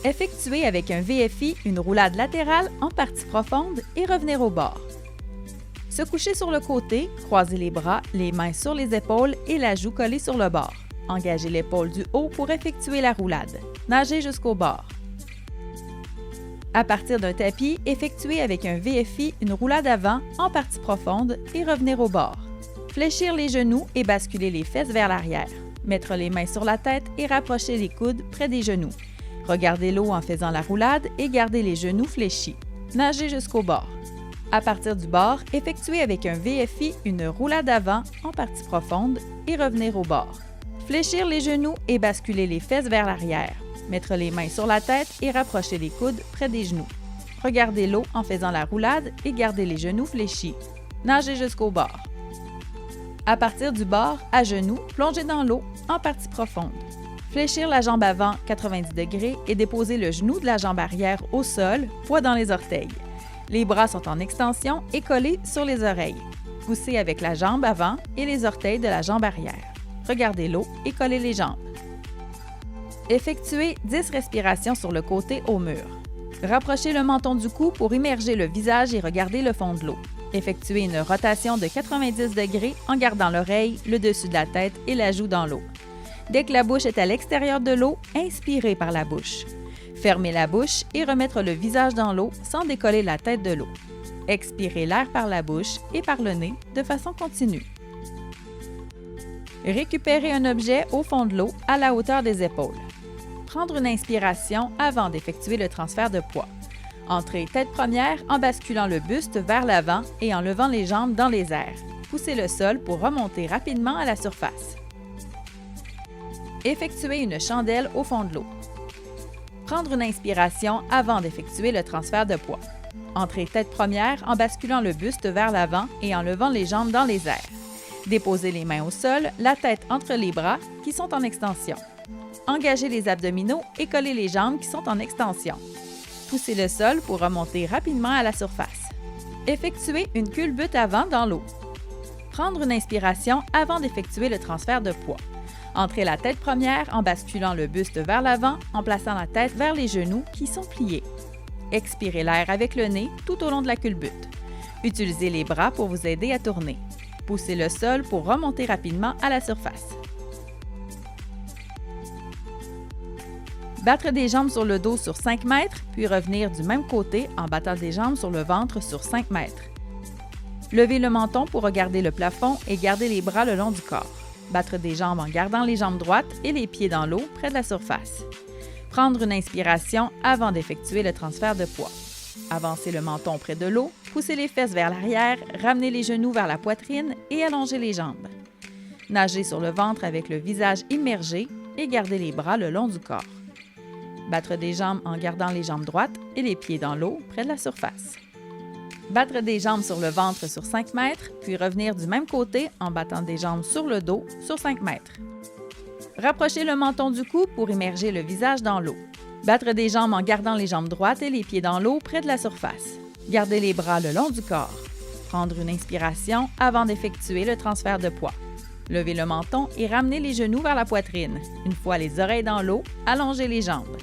Effectuer avec un VFI une roulade latérale en partie profonde et revenir au bord. Se coucher sur le côté, croiser les bras, les mains sur les épaules et la joue collée sur le bord. Engager l'épaule du haut pour effectuer la roulade. Nager jusqu'au bord. À partir d'un tapis, effectuer avec un VFI une roulade avant en partie profonde et revenir au bord. Fléchir les genoux et basculer les fesses vers l'arrière. Mettre les mains sur la tête et rapprocher les coudes près des genoux. Regarder l'eau en faisant la roulade et garder les genoux fléchis. Nager jusqu'au bord. À partir du bord, effectuer avec un VFI une roulade avant en partie profonde et revenir au bord. Fléchir les genoux et basculer les fesses vers l'arrière. Mettre les mains sur la tête et rapprocher les coudes près des genoux. Regarder l'eau en faisant la roulade et garder les genoux fléchis. Nager jusqu'au bord. À partir du bord, à genoux, plonger dans l'eau en partie profonde. Fléchir la jambe avant 90 degrés et déposer le genou de la jambe arrière au sol, poids dans les orteils. Les bras sont en extension et collés sur les oreilles. Pousser avec la jambe avant et les orteils de la jambe arrière. Regardez l'eau et collez les jambes. Effectuer 10 respirations sur le côté au mur. Rapprochez le menton du cou pour immerger le visage et regarder le fond de l'eau. Effectuez une rotation de 90 degrés en gardant l'oreille, le dessus de la tête et la joue dans l'eau. Dès que la bouche est à l'extérieur de l'eau, inspirez par la bouche. Fermez la bouche et remettre le visage dans l'eau sans décoller la tête de l'eau. Expirez l'air par la bouche et par le nez de façon continue. Récupérez un objet au fond de l'eau à la hauteur des épaules. Prendre une inspiration avant d'effectuer le transfert de poids. Entrez tête première en basculant le buste vers l'avant et en levant les jambes dans les airs. Poussez le sol pour remonter rapidement à la surface. Effectuer une chandelle au fond de l'eau. Prendre une inspiration avant d'effectuer le transfert de poids. Entrez tête première en basculant le buste vers l'avant et en levant les jambes dans les airs. Déposez les mains au sol, la tête entre les bras qui sont en extension. Engagez les abdominaux et collez les jambes qui sont en extension. Poussez le sol pour remonter rapidement à la surface. Effectuez une culbute avant dans l'eau. Prendre une inspiration avant d'effectuer le transfert de poids. Entrez la tête première en basculant le buste vers l'avant, en plaçant la tête vers les genoux qui sont pliés. Expirez l'air avec le nez tout au long de la culbute. Utilisez les bras pour vous aider à tourner. Poussez le sol pour remonter rapidement à la surface. Battre des jambes sur le dos sur 5 mètres, puis revenir du même côté en battant des jambes sur le ventre sur 5 mètres. Levez le menton pour regarder le plafond et garder les bras le long du corps. Battre des jambes en gardant les jambes droites et les pieds dans l'eau près de la surface. Prendre une inspiration avant d'effectuer le transfert de poids. Avancez le menton près de l'eau, poussez les fesses vers l'arrière, ramenez les genoux vers la poitrine et allongez les jambes. Nagez sur le ventre avec le visage immergé et gardez les bras le long du corps. Battre des jambes en gardant les jambes droites et les pieds dans l'eau près de la surface. Battre des jambes sur le ventre sur 5 mètres, puis revenir du même côté en battant des jambes sur le dos sur 5 mètres. Rapprochez le menton du cou pour immerger le visage dans l'eau. Battre des jambes en gardant les jambes droites et les pieds dans l'eau près de la surface. Gardez les bras le long du corps. Prendre une inspiration avant d'effectuer le transfert de poids. Levez le menton et ramenez les genoux vers la poitrine. Une fois les oreilles dans l'eau, allongez les jambes.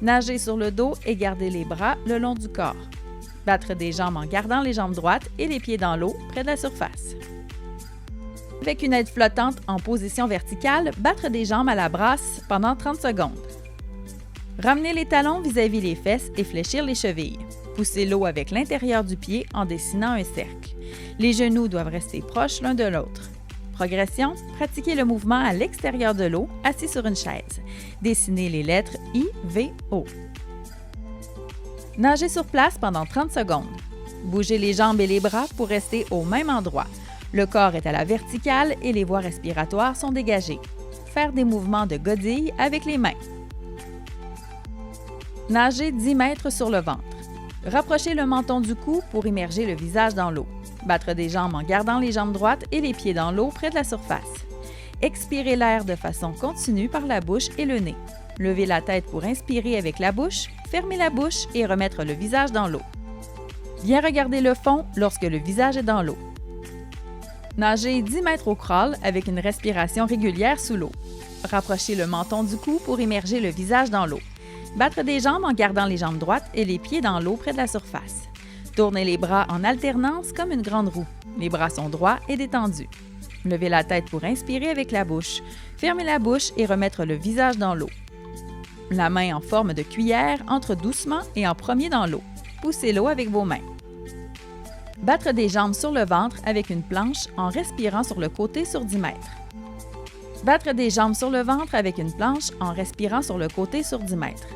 Nagez sur le dos et gardez les bras le long du corps. Battre des jambes en gardant les jambes droites et les pieds dans l'eau près de la surface. Avec une aide flottante en position verticale, battre des jambes à la brasse pendant 30 secondes. Ramenez les talons vis-à-vis les fesses et fléchir les chevilles. Poussez l'eau avec l'intérieur du pied en dessinant un cercle. Les genoux doivent rester proches l'un de l'autre. Progression, pratiquez le mouvement à l'extérieur de l'eau, assis sur une chaise. Dessinez les lettres I, V, O. Nagez sur place pendant 30 secondes. Bougez les jambes et les bras pour rester au même endroit. Le corps est à la verticale et les voies respiratoires sont dégagées. Faire des mouvements de godille avec les mains. Nagez 10 mètres sur le ventre. Rapprochez le menton du cou pour immerger le visage dans l'eau. Battre des jambes en gardant les jambes droites et les pieds dans l'eau près de la surface. Expirez l'air de façon continue par la bouche et le nez. Levez la tête pour inspirer avec la bouche, fermez la bouche et remettre le visage dans l'eau. Bien regarder le fond lorsque le visage est dans l'eau. Nagez 10 mètres au crawl avec une respiration régulière sous l'eau. Rapprochez le menton du cou pour immerger le visage dans l'eau. Battre des jambes en gardant les jambes droites et les pieds dans l'eau près de la surface. Tournez les bras en alternance comme une grande roue. Les bras sont droits et détendus. Levez la tête pour inspirer avec la bouche. Fermez la bouche et remettre le visage dans l'eau. La main en forme de cuillère entre doucement et en premier dans l'eau. Poussez l'eau avec vos mains. Battre des jambes sur le ventre avec une planche en respirant sur le côté sur 10 mètres. Battre des jambes sur le ventre avec une planche en respirant sur le côté sur 10 mètres.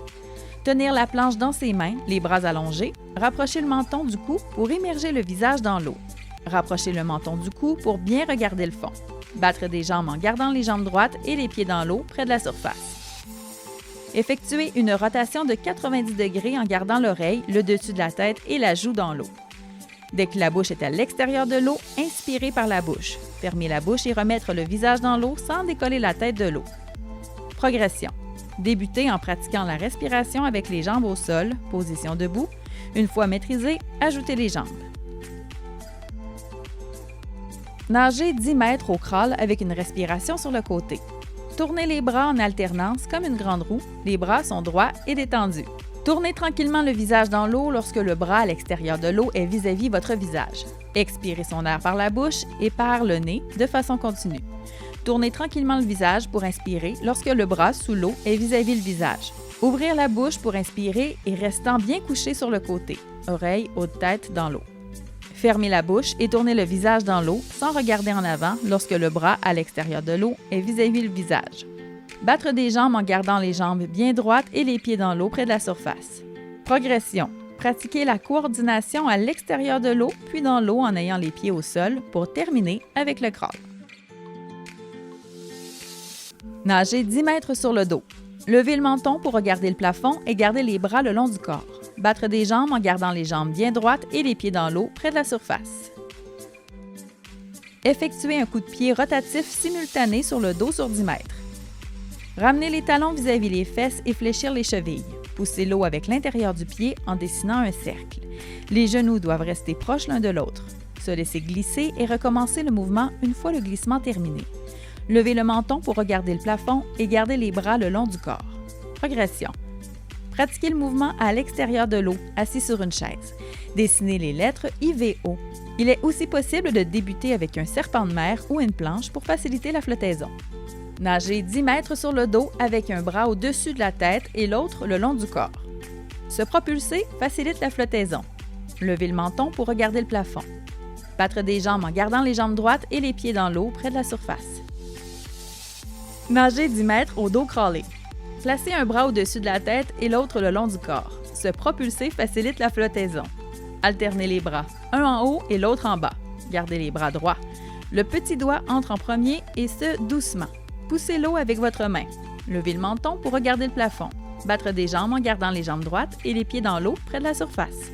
Tenir la planche dans ses mains, les bras allongés. Rapprochez le menton du cou pour immerger le visage dans l'eau. Rapprochez le menton du cou pour bien regarder le fond. Battre des jambes en gardant les jambes droites et les pieds dans l'eau près de la surface. Effectuez une rotation de 90 degrés en gardant l'oreille, le dessus de la tête et la joue dans l'eau. Dès que la bouche est à l'extérieur de l'eau, inspirez par la bouche. Fermez la bouche et remettre le visage dans l'eau sans décoller la tête de l'eau. Progression. Débutez en pratiquant la respiration avec les jambes au sol, position debout. Une fois maîtrisé, ajoutez les jambes. Nagez 10 mètres au crawl avec une respiration sur le côté. Tournez les bras en alternance comme une grande roue. Les bras sont droits et détendus. Tournez tranquillement le visage dans l'eau lorsque le bras à l'extérieur de l'eau est vis-à-vis votre visage. Expirez son air par la bouche et par le nez de façon continue. Tournez tranquillement le visage pour inspirer lorsque le bras sous l'eau est vis-à-vis le visage. Ouvrir la bouche pour inspirer et restant bien couché sur le côté, oreille haute tête dans l'eau. Fermez la bouche et tournez le visage dans l'eau sans regarder en avant lorsque le bras à l'extérieur de l'eau est vis-à-vis le visage. Battre des jambes en gardant les jambes bien droites et les pieds dans l'eau près de la surface. Progression. Pratiquez la coordination à l'extérieur de l'eau puis dans l'eau en ayant les pieds au sol pour terminer avec le crawl. Nagez 10 mètres sur le dos. Levez le menton pour regarder le plafond et garder les bras le long du corps. Battre des jambes en gardant les jambes bien droites et les pieds dans l'eau près de la surface. Effectuez un coup de pied rotatif simultané sur le dos sur 10 mètres. Ramenez les talons vis-à-vis les fesses et fléchir les chevilles. Poussez l'eau avec l'intérieur du pied en dessinant un cercle. Les genoux doivent rester proches l'un de l'autre. Se laisser glisser et recommencer le mouvement une fois le glissement terminé. Levez le menton pour regarder le plafond et gardez les bras le long du corps. Progression. Pratiquez le mouvement à l'extérieur de l'eau, assis sur une chaise. Dessinez les lettres IVO. Il est aussi possible de débuter avec un serpent de mer ou une planche pour faciliter la flottaison. Nagez 10 mètres sur le dos avec un bras au-dessus de la tête et l'autre le long du corps. Se propulser facilite la flottaison. Levez le menton pour regarder le plafond. Battre des jambes en gardant les jambes droites et les pieds dans l'eau près de la surface. Nagez 10 mètres au dos crawlé. Placez un bras au-dessus de la tête et l'autre le long du corps. Se propulser facilite la flottaison. Alternez les bras, un en haut et l'autre en bas. Gardez les bras droits. Le petit doigt entre en premier et ce doucement. Poussez l'eau avec votre main. Levez le menton pour regarder le plafond. Battre des jambes en gardant les jambes droites et les pieds dans l'eau près de la surface.